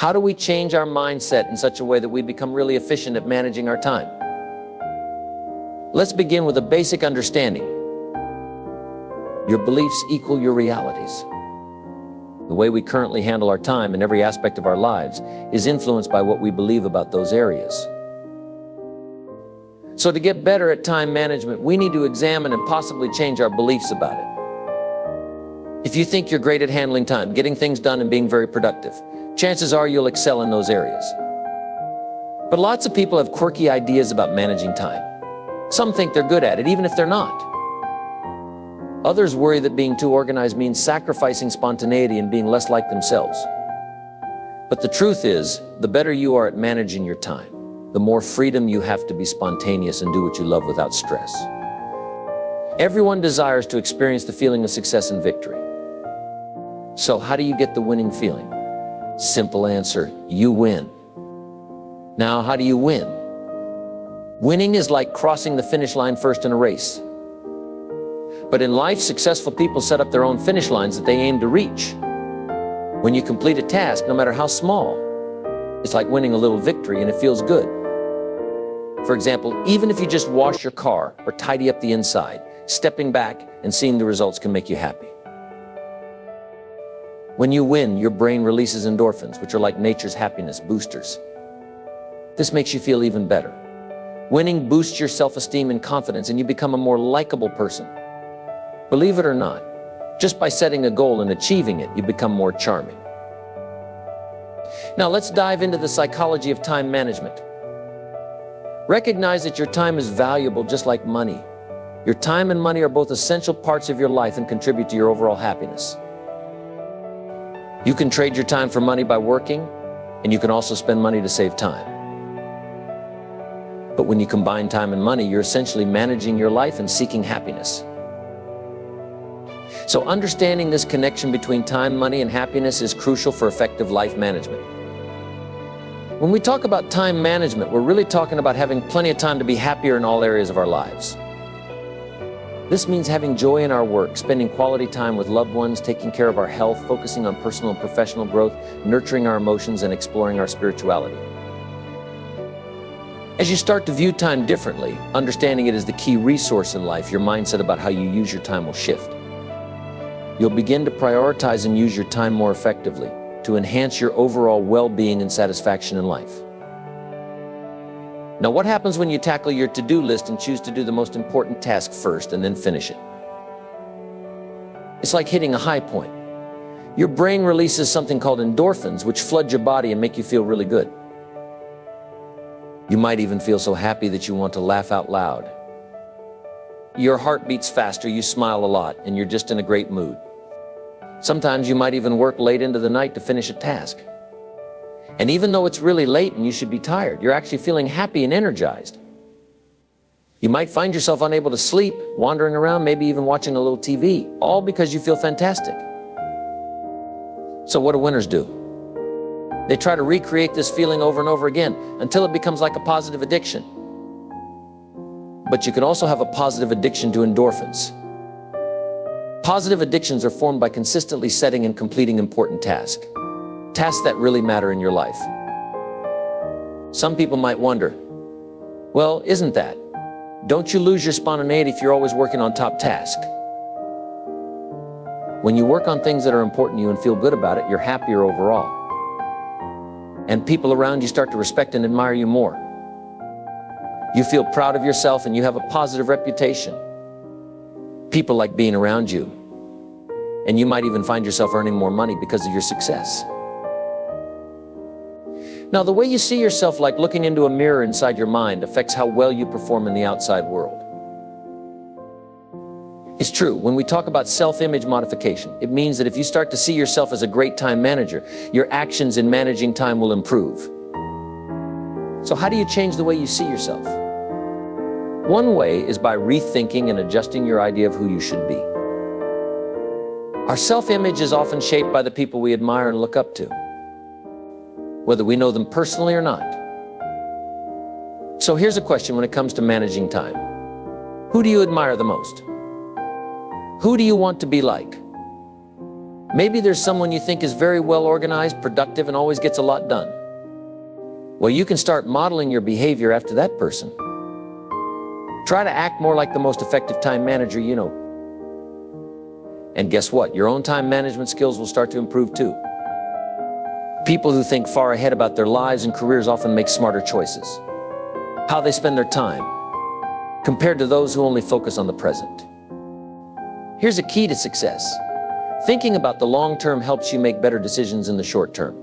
How do we change our mindset in such a way that we become really efficient at managing our time? Let's begin with a basic understanding. Your beliefs equal your realities. The way we currently handle our time in every aspect of our lives is influenced by what we believe about those areas. So to get better at time management, we need to examine and possibly change our beliefs about it. If you think you're great at handling time, getting things done and being very productive, chances are you'll excel in those areas. But lots of people have quirky ideas about managing time. Some think they're good at it, even if they're not. Others worry that being too organized means sacrificing spontaneity and being less like themselves. But the truth is, the better you are at managing your time, the more freedom you have to be spontaneous and do what you love without stress. Everyone desires to experience the feeling of success and victory. So how do you get the winning feeling? Simple answer, you win. Now, how do you win? Winning is like crossing the finish line first in a race. But in life, successful people set up their own finish lines that they aim to reach. When you complete a task, no matter how small, it's like winning a little victory and it feels good. For example, even if you just wash your car or tidy up the inside, stepping back and seeing the results can make you happy. When you win, your brain releases endorphins, which are like nature's happiness boosters. This makes you feel even better. Winning boosts your self-esteem and confidence, and you become a more likable person. Believe it or not, just by setting a goal and achieving it, you become more charming. Now let's dive into the psychology of time management. Recognize that your time is valuable just like money. Your time and money are both essential parts of your life and contribute to your overall happiness. You can trade your time for money by working, and you can also spend money to save time. But when you combine time and money, you're essentially managing your life and seeking happiness. So understanding this connection between time, money, and happiness is crucial for effective life management. When we talk about time management, we're really talking about having plenty of time to be happier in all areas of our lives. This means having joy in our work, spending quality time with loved ones, taking care of our health, focusing on personal and professional growth, nurturing our emotions, and exploring our spirituality. As you start to view time differently, understanding it as the key resource in life, your mindset about how you use your time will shift. You'll begin to prioritize and use your time more effectively to enhance your overall well-being and satisfaction in life. Now, what happens when you tackle your to-do list and choose to do the most important task first and then finish it? It's like hitting a high point. Your brain releases something called endorphins, which flood your body and make you feel really good. You might even feel so happy that you want to laugh out loud. Your heart beats faster, you smile a lot, and you're just in a great mood. Sometimes you might even work late into the night to finish a task. And even though it's really late and you should be tired, you're actually feeling happy and energized. You might find yourself unable to sleep, wandering around, maybe even watching a little TV, all because you feel fantastic. So what do winners do? They try to recreate this feeling over and over again until it becomes like a positive addiction. But you can also have a positive addiction to endorphins. Positive addictions are formed by consistently setting and completing important tasks that really matter in your life. Some people might wonder, well, isn't that? Don't you lose your spontaneity if you're always working on top tasks? When you work on things that are important to you and feel good about it, you're happier overall. And people around you start to respect and admire you more. You feel proud of yourself and you have a positive reputation. People like being around you. And you might even find yourself earning more money because of your success. Now, the way you see yourself, like looking into a mirror inside your mind, affects how well you perform in the outside world. It's true, when we talk about self-image modification, it means that if you start to see yourself as a great time manager, your actions in managing time will improve. So how do you change the way you see yourself? One way is by rethinking and adjusting your idea of who you should be. Our self-image is often shaped by the people we admire and look up to, whether we know them personally or not. So here's a question when it comes to managing time. Who do you admire the most? Who do you want to be like? Maybe there's someone you think is very well organized, productive, and always gets a lot done. Well, you can start modeling your behavior after that person. Try to act more like the most effective time manager you know. And guess what? Your own time management skills will start to improve too. People who think far ahead about their lives and careers often make smarter choices. How they spend their time, compared to those who only focus on the present. Here's a key to success. Thinking about the long term helps you make better decisions in the short term.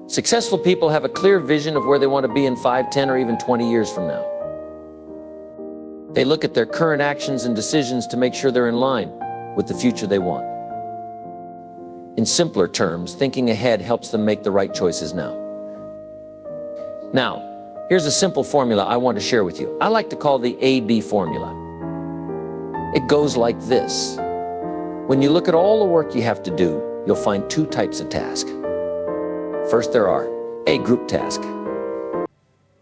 Successful people have a clear vision of where they want to be in 5, 10, or even 20 years from now. They look at their current actions and decisions to make sure they're in line with the future they want. In simpler terms, thinking ahead helps them make the right choices now. Now, here's a simple formula I want to share with you. I like to call the A-B formula. It goes like this. When you look at all the work you have to do, you'll find 2 types of tasks. First, there are A, group tasks.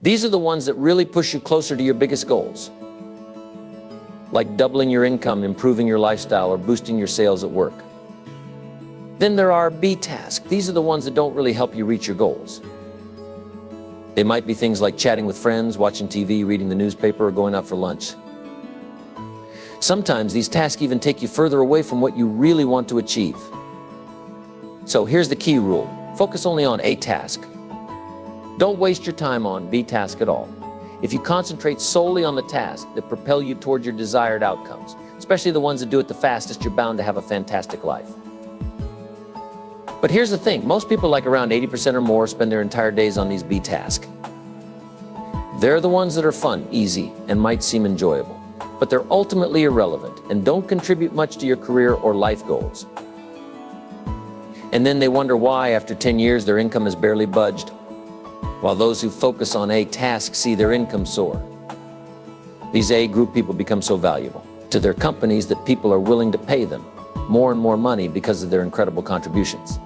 These are the ones that really push you closer to your biggest goals, like doubling your income, improving your lifestyle, or boosting your sales at work. Then there are B tasks. These are the ones that don't really help you reach your goals. They might be things like chatting with friends, watching TV, reading the newspaper, or going out for lunch. Sometimes these tasks even take you further away from what you really want to achieve. So here's the key rule. Focus only on A task. Don't waste your time on B task at all. If you concentrate solely on the tasks that propel you toward your desired outcomes, especially the ones that do it the fastest, you're bound to have a fantastic life. But here's the thing, most people, like around 80% or more, spend their entire days on these B tasks. They're the ones that are fun, easy, and might seem enjoyable, but they're ultimately irrelevant and don't contribute much to your career or life goals. And then they wonder why, after 10 years, their income has barely budged, while those who focus on A tasks see their income soar. These A group people become so valuable to their companies that people are willing to pay them more and more money because of their incredible contributions.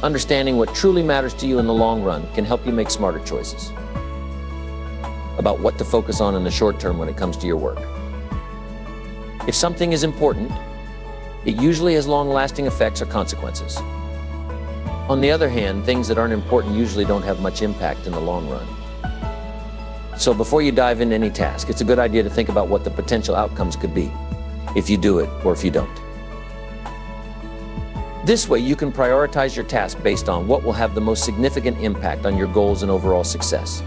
Understanding what truly matters to you in the long run can help you make smarter choices about what to focus on in the short term when it comes to your work. If something is important, it usually has long-lasting effects or consequences. On the other hand, things that aren't important usually don't have much impact in the long run. So before you dive into any task, it's a good idea to think about what the potential outcomes could be if you do it or if you don't. This way, you can prioritize your task based on what will have the most significant impact on your goals and overall success.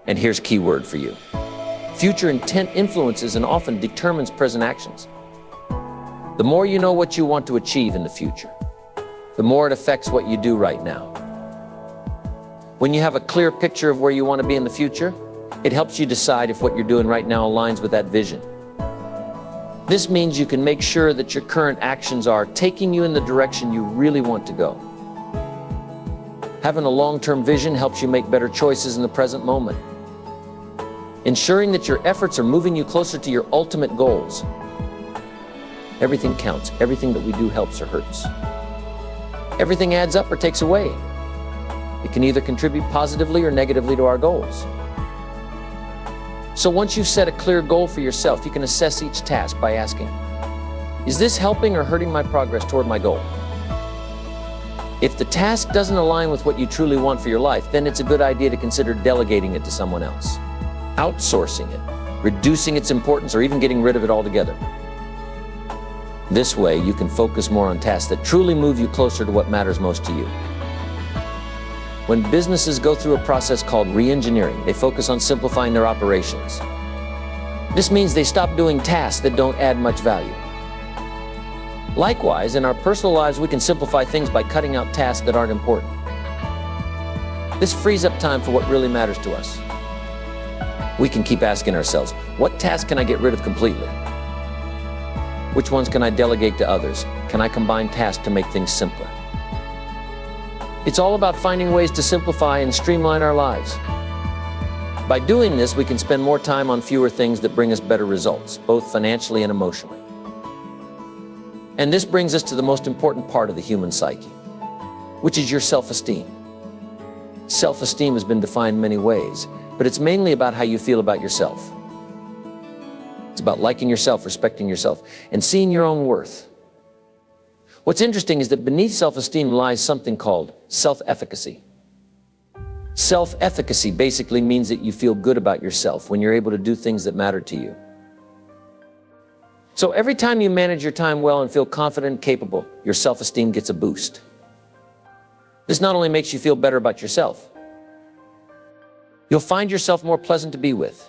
And here's a key word for you. Future intent influences and often determines present actions. The more you know what you want to achieve in the future, the more it affects what you do right now. When you have a clear picture of where you want to be in the future, it helps you decide if what you're doing right now aligns with that vision. This means you can make sure that your current actions are taking you in the direction you really want to go. Having a long-term vision helps you make better choices in the present moment. Ensuring that your efforts are moving you closer to your ultimate goals. Everything counts. Everything that we do helps or hurts. Everything adds up or takes away. It can either contribute positively or negatively to our goals. So once you've set a clear goal for yourself, you can assess each task by asking, is this helping or hurting my progress toward my goal? If the task doesn't align with what you truly want for your life, then it's a good idea to consider delegating it to someone else, outsourcing it, reducing its importance, or even getting rid of it altogether. This way, you can focus more on tasks that truly move you closer to what matters most to you. When businesses go through a process called re-engineering, they focus on simplifying their operations. This means they stop doing tasks that don't add much value. Likewise, in our personal lives, we can simplify things by cutting out tasks that aren't important. This frees up time for what really matters to us. We can keep asking ourselves, what tasks can I get rid of completely? Which ones can I delegate to others? Can I combine tasks to make things simpler? It's all about finding ways to simplify and streamline our lives. By doing this, we can spend more time on fewer things that bring us better results, both financially and emotionally. And this brings us to the most important part of the human psyche, which is your self-esteem. Self-esteem has been defined many ways, but it's mainly about how you feel about yourself. It's about liking yourself, respecting yourself, and seeing your own worth. What's interesting is that beneath self-esteem lies something called self-efficacy. Self-efficacy basically means that you feel good about yourself when you're able to do things that matter to you. So every time you manage your time well and feel confident and capable, your self-esteem gets a boost. This not only makes you feel better about yourself, you'll find yourself more pleasant to be with,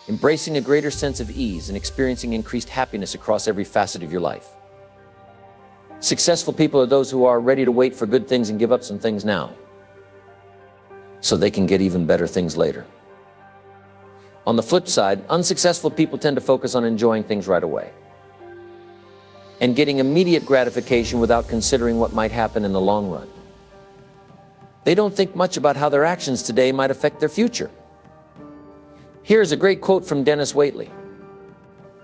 embracing a greater sense of ease and experiencing increased happiness across every facet of your life. Successful people are those who are ready to wait for good things and give up some things now, so they can get even better things later. On the flip side, unsuccessful people tend to focus on enjoying things right away and getting immediate gratification without considering what might happen in the long run. They don't think much about how their actions today might affect their future. Here's a great quote from Dennis Waitley.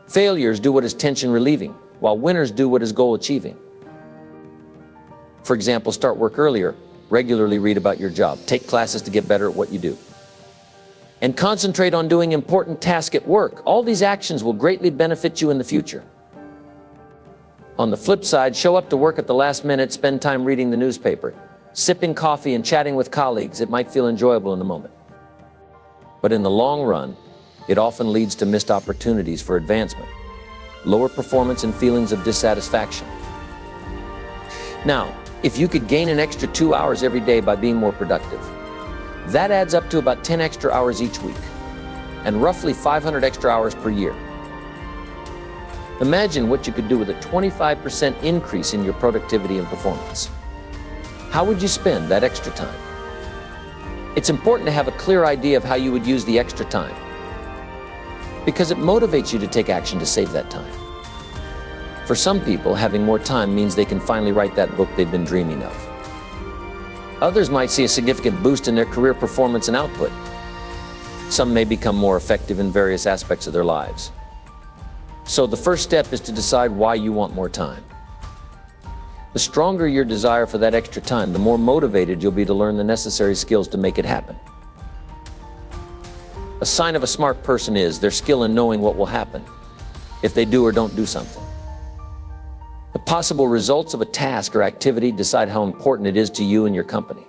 Failures do what is tension relieving, while winners do what is goal achieving. For example, start work earlier, regularly read about your job, take classes to get better at what you do, and concentrate on doing important tasks at work. All these actions will greatly benefit you in the future. On the flip side, show up to work at the last minute, spend time reading the newspaper, sipping coffee and chatting with colleagues. It might feel enjoyable in the moment, but in the long run, it often leads to missed opportunities for advancement, lower performance, and feelings of dissatisfaction. Now, if you could gain an extra 2 hours every day by being more productive, that adds up to about 10 extra hours each week, and roughly 500 extra hours per year. Imagine what you could do with a 25% increase in your productivity and performance. How would you spend that extra time? It's important to have a clear idea of how you would use the extra time, because it motivates you to take action to save that time. For some people, having more time means they can finally write that book they've been dreaming of. Others might see a significant boost in their career performance and output. Some may become more effective in various aspects of their lives. So the first step is to decide why you want more time. The stronger your desire for that extra time, the more motivated you'll be to learn the necessary skills to make it happen. A sign of a smart person is their skill in knowing what will happen if they do or don't do something. The possible results of a task or activity decide how important it is to you and your company.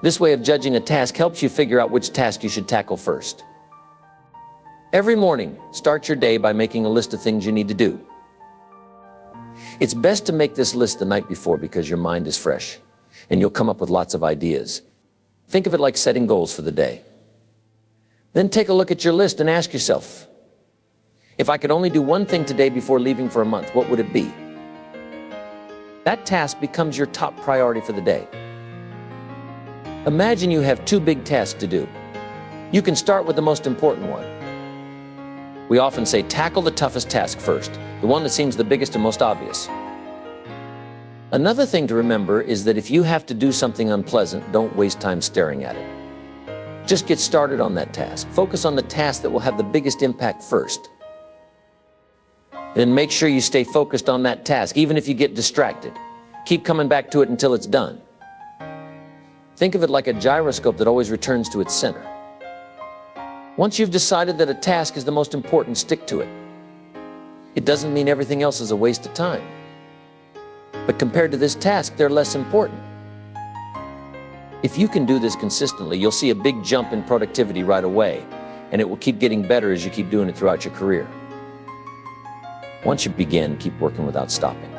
This way of judging a task helps you figure out which task you should tackle first. Every morning, start your day by making a list of things you need to do. It's best to make this list the night before because your mind is fresh and you'll come up with lots of ideas. Think of it like setting goals for the day. Then take a look at your list and ask yourself, if I could only do one thing today before leaving for a month, what would it be? That task becomes your top priority for the day. Imagine you have 2 big tasks to do. You can start with the most important one. We often say tackle the toughest task first, the one that seems the biggest and most obvious. Another thing to remember is that if you have to do something unpleasant, don't waste time staring at it. Just get started on that task. Focus on the task that will have the biggest impact first. Then make sure you stay focused on that task, even if you get distracted. Keep coming back to it until it's done. Think of it like a gyroscope that always returns to its center. Once you've decided that a task is the most important, stick to it. It doesn't mean everything else is a waste of time. But compared to this task, they're less important. If you can do this consistently, you'll see a big jump in productivity right away, and it will keep getting better as you keep doing it throughout your career. Once you begin, keep working without stopping.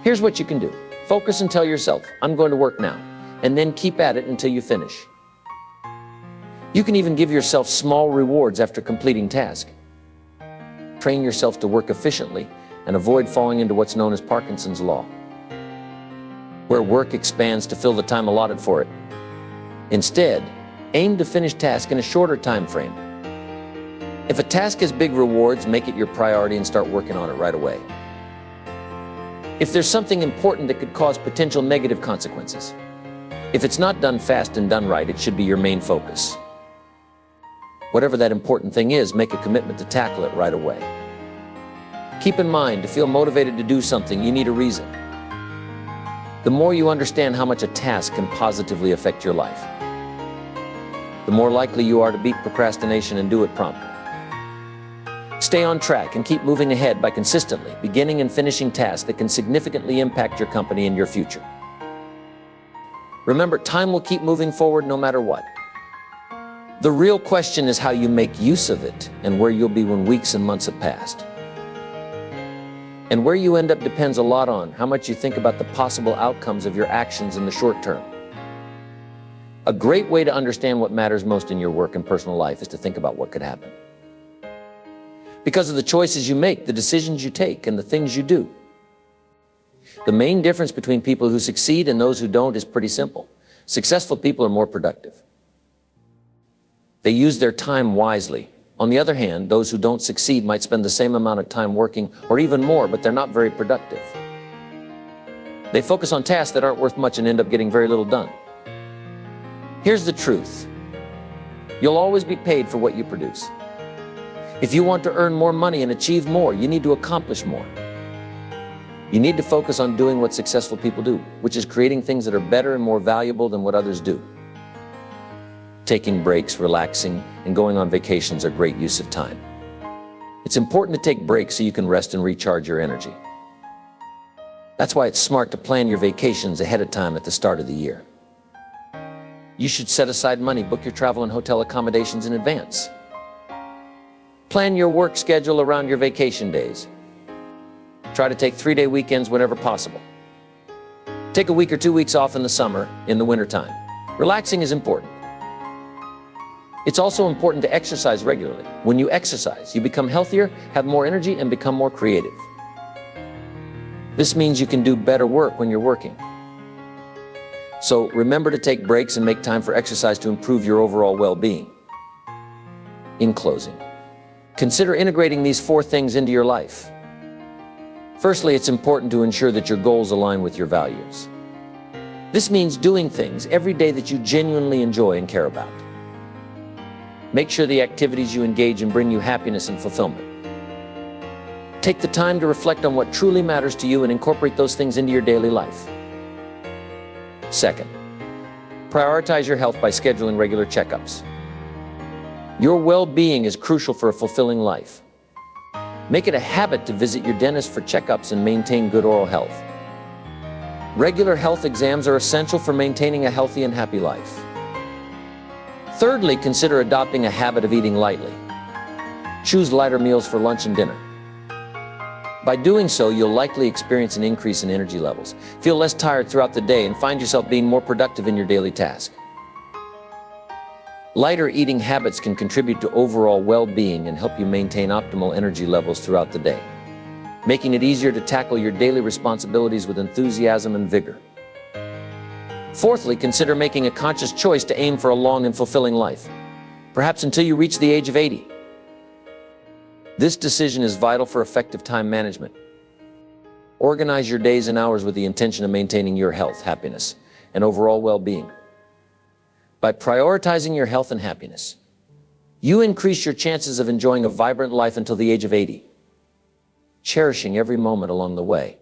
Here's what you can do. Focus and tell yourself, I'm going to work now, and then keep at it until you finish. You can even give yourself small rewards after completing tasks. Train yourself to work efficiently and avoid falling into what's known as Parkinson's law, where work expands to fill the time allotted for it. Instead, aim to finish tasks in a shorter time frame. If a task has big rewards, make it your priority and start working on it right away. If there's something important that could cause potential negative consequences, if it's not done fast and done right, it should be your main focus. Whatever that important thing is, make a commitment to tackle it right away. Keep in mind, to feel motivated to do something, you need a reason. The more you understand how much a task can positively affect your life, the more likely you are to beat procrastination and do it promptly. Stay on track and keep moving ahead by consistently beginning and finishing tasks that can significantly impact your company and your future. Remember, time will keep moving forward no matter what. The real question is how you make use of it and where you'll be when weeks and months have passed. And where you end up depends a lot on how much you think about the possible outcomes of your actions in the short term. A great way to understand what matters most in your work and personal life is to think about what could happen. Because of the choices you make, the decisions you take, and the things you do. The main difference between people who succeed and those who don't is pretty simple. Successful people are more productive. They use their time wisely. On the other hand, those who don't succeed might spend the same amount of time working, or even more, but they're not very productive. They focus on tasks that aren't worth much and end up getting very little done. Here's the truth. You'll always be paid for what you produce. If you want to earn more money and achieve more, you need to accomplish more. You need to focus on doing what successful people do, which is creating things that are better and more valuable than what others do. Taking breaks, relaxing, and going on vacations are great use of time. It's important to take breaks so you can rest and recharge your energy. That's why it's smart to plan your vacations ahead of time at the start of the year. You should set aside money, book your travel and hotel accommodations in advance. Plan your work schedule around your vacation days. Try to take 3-day weekends whenever possible. Take a week or 2 weeks off in the summer, in the wintertime. Relaxing is important. It's also important to exercise regularly. When you exercise, you become healthier, have more energy, and become more creative. This means you can do better work when you're working. So remember to take breaks and make time for exercise to improve your overall well-being. In closing, consider integrating these 4 things into your life. Firstly, it's important to ensure that your goals align with your values. This means doing things every day that you genuinely enjoy and care about. Make sure the activities you engage in bring you happiness and fulfillment. Take the time to reflect on what truly matters to you and incorporate those things into your daily life. Second, prioritize your health by scheduling regular checkups. Your well-being is crucial for a fulfilling life. Make it a habit to visit your dentist for checkups and maintain good oral health. Regular health exams are essential for maintaining a healthy and happy life. Thirdly, consider adopting a habit of eating lightly. Choose lighter meals for lunch and dinner. By doing so, you'll likely experience an increase in energy levels, feel less tired throughout the day, and find yourself being more productive in your daily task. Lighter eating habits can contribute to overall well-being and help you maintain optimal energy levels throughout the day, making it easier to tackle your daily responsibilities with enthusiasm and vigor. Fourthly, consider making a conscious choice to aim for a long and fulfilling life, perhaps until you reach the age of 80. This decision is vital for effective time management. Organize your days and hours with the intention of maintaining your health, happiness, and overall well-being. By prioritizing your health and happiness, you increase your chances of enjoying a vibrant life until the age of 80, cherishing every moment along the way.